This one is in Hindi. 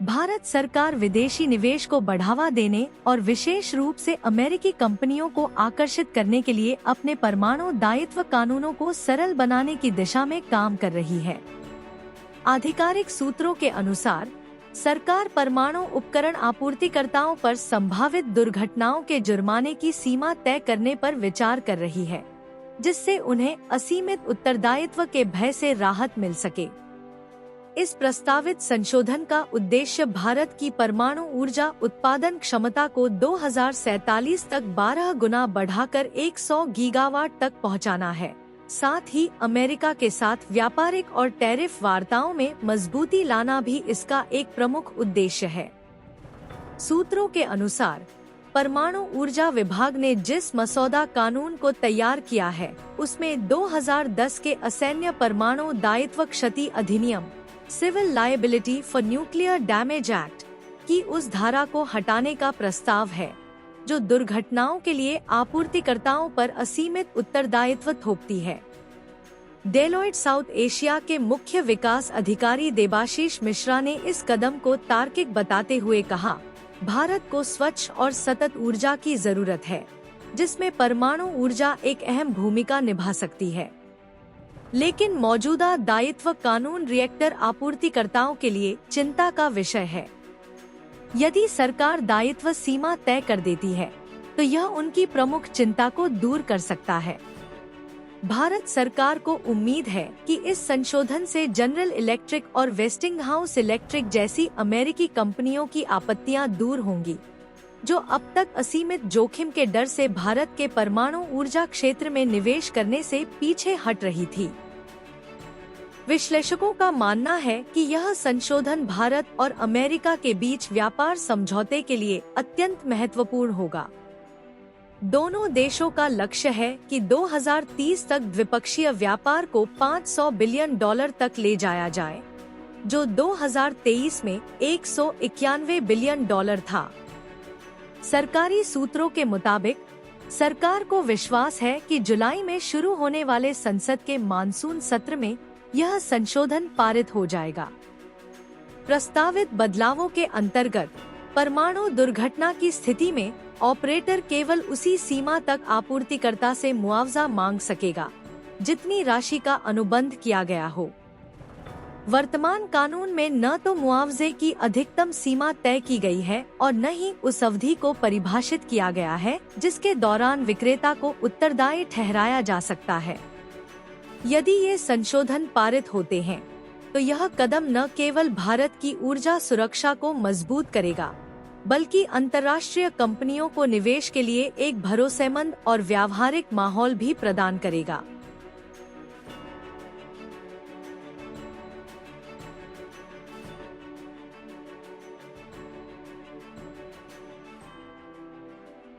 भारत सरकार विदेशी निवेश को बढ़ावा देने और विशेष रूप से अमेरिकी कंपनियों को आकर्षित करने के लिए अपने परमाणु दायित्व कानूनों को सरल बनाने की दिशा में काम कर रही है। आधिकारिक सूत्रों के अनुसार सरकार परमाणु उपकरण आपूर्तिकर्ताओं पर संभावित दुर्घटनाओं के जुर्माने की सीमा तय करने पर विचार कर रही है, जिससे उन्हें असीमित उत्तरदायित्व के भय से राहत मिल सके। इस प्रस्तावित संशोधन का उद्देश्य भारत की परमाणु ऊर्जा उत्पादन क्षमता को 2047 तक 12 गुना बढ़ाकर 100 गीगावाट तक पहुंचाना है। साथ ही अमेरिका के साथ व्यापारिक और टैरिफ वार्ताओं में मजबूती लाना भी इसका एक प्रमुख उद्देश्य है। सूत्रों के अनुसार परमाणु ऊर्जा विभाग ने जिस मसौदा कानून को तैयार किया है, उसमें 2010 के असैन्य परमाणु दायित्व क्षति अधिनियम civil liability for nuclear damage act की उस धारा को हटाने का प्रस्ताव है, जो दुर्घटनाओं के लिए आपूर्तिकर्ताओं पर असीमित उत्तरदायित्व थोपती है। डेलॉयट साउथ एशिया के मुख्य विकास अधिकारी देबाशीष मिश्रा ने इस कदम को तार्किक बताते हुए कहा, भारत को स्वच्छ और सतत ऊर्जा की जरूरत है, जिसमें परमाणु ऊर्जा एक अहम भूमिका निभा सकती है। लेकिन मौजूदा दायित्व कानून रिएक्टर आपूर्तिकर्ताओं के लिए चिंता का विषय है। यदि सरकार दायित्व सीमा तय कर देती है, तो यह उनकी प्रमुख चिंता को दूर कर सकता है। भारत सरकार को उम्मीद है कि इस संशोधन से जनरल इलेक्ट्रिक और वेस्टिंगहाउस इलेक्ट्रिक जैसी अमेरिकी कंपनियों की आपत्तियां दूर होंगी, जो अब तक असीमित जोखिम के डर से भारत के परमाणु ऊर्जा क्षेत्र में निवेश करने से पीछे हट रही थी। विश्लेषकों का मानना है कि यह संशोधन भारत और अमेरिका के बीच व्यापार समझौते के लिए अत्यंत महत्वपूर्ण होगा। दोनों देशों का लक्ष्य है कि 2030 तक द्विपक्षीय व्यापार को $500 बिलियन तक ले जाया जाए, जो 2023 में $191 बिलियन था। सरकारी सूत्रों के मुताबिक सरकार को विश्वास है कि जुलाई में शुरू होने वाले संसद के मानसून सत्र में यह संशोधन पारित हो जाएगा। प्रस्तावित बदलावों के अंतर्गत परमाणु दुर्घटना की स्थिति में ऑपरेटर केवल उसी सीमा तक आपूर्तिकर्ता से मुआवजा मांग सकेगा, जितनी राशि का अनुबंध किया गया हो। वर्तमान कानून में न तो मुआवजे की अधिकतम सीमा तय की गई है और न ही उस अवधि को परिभाषित किया गया है जिसके दौरान विक्रेता को उत्तरदायी ठहराया जा सकता है। यदि ये संशोधन पारित होते हैं, तो यह कदम न केवल भारत की ऊर्जा सुरक्षा को मजबूत करेगा, बल्कि अंतर्राष्ट्रीय कंपनियों को निवेश के लिए एक भरोसेमंद और व्यावहारिक माहौल भी प्रदान करेगा।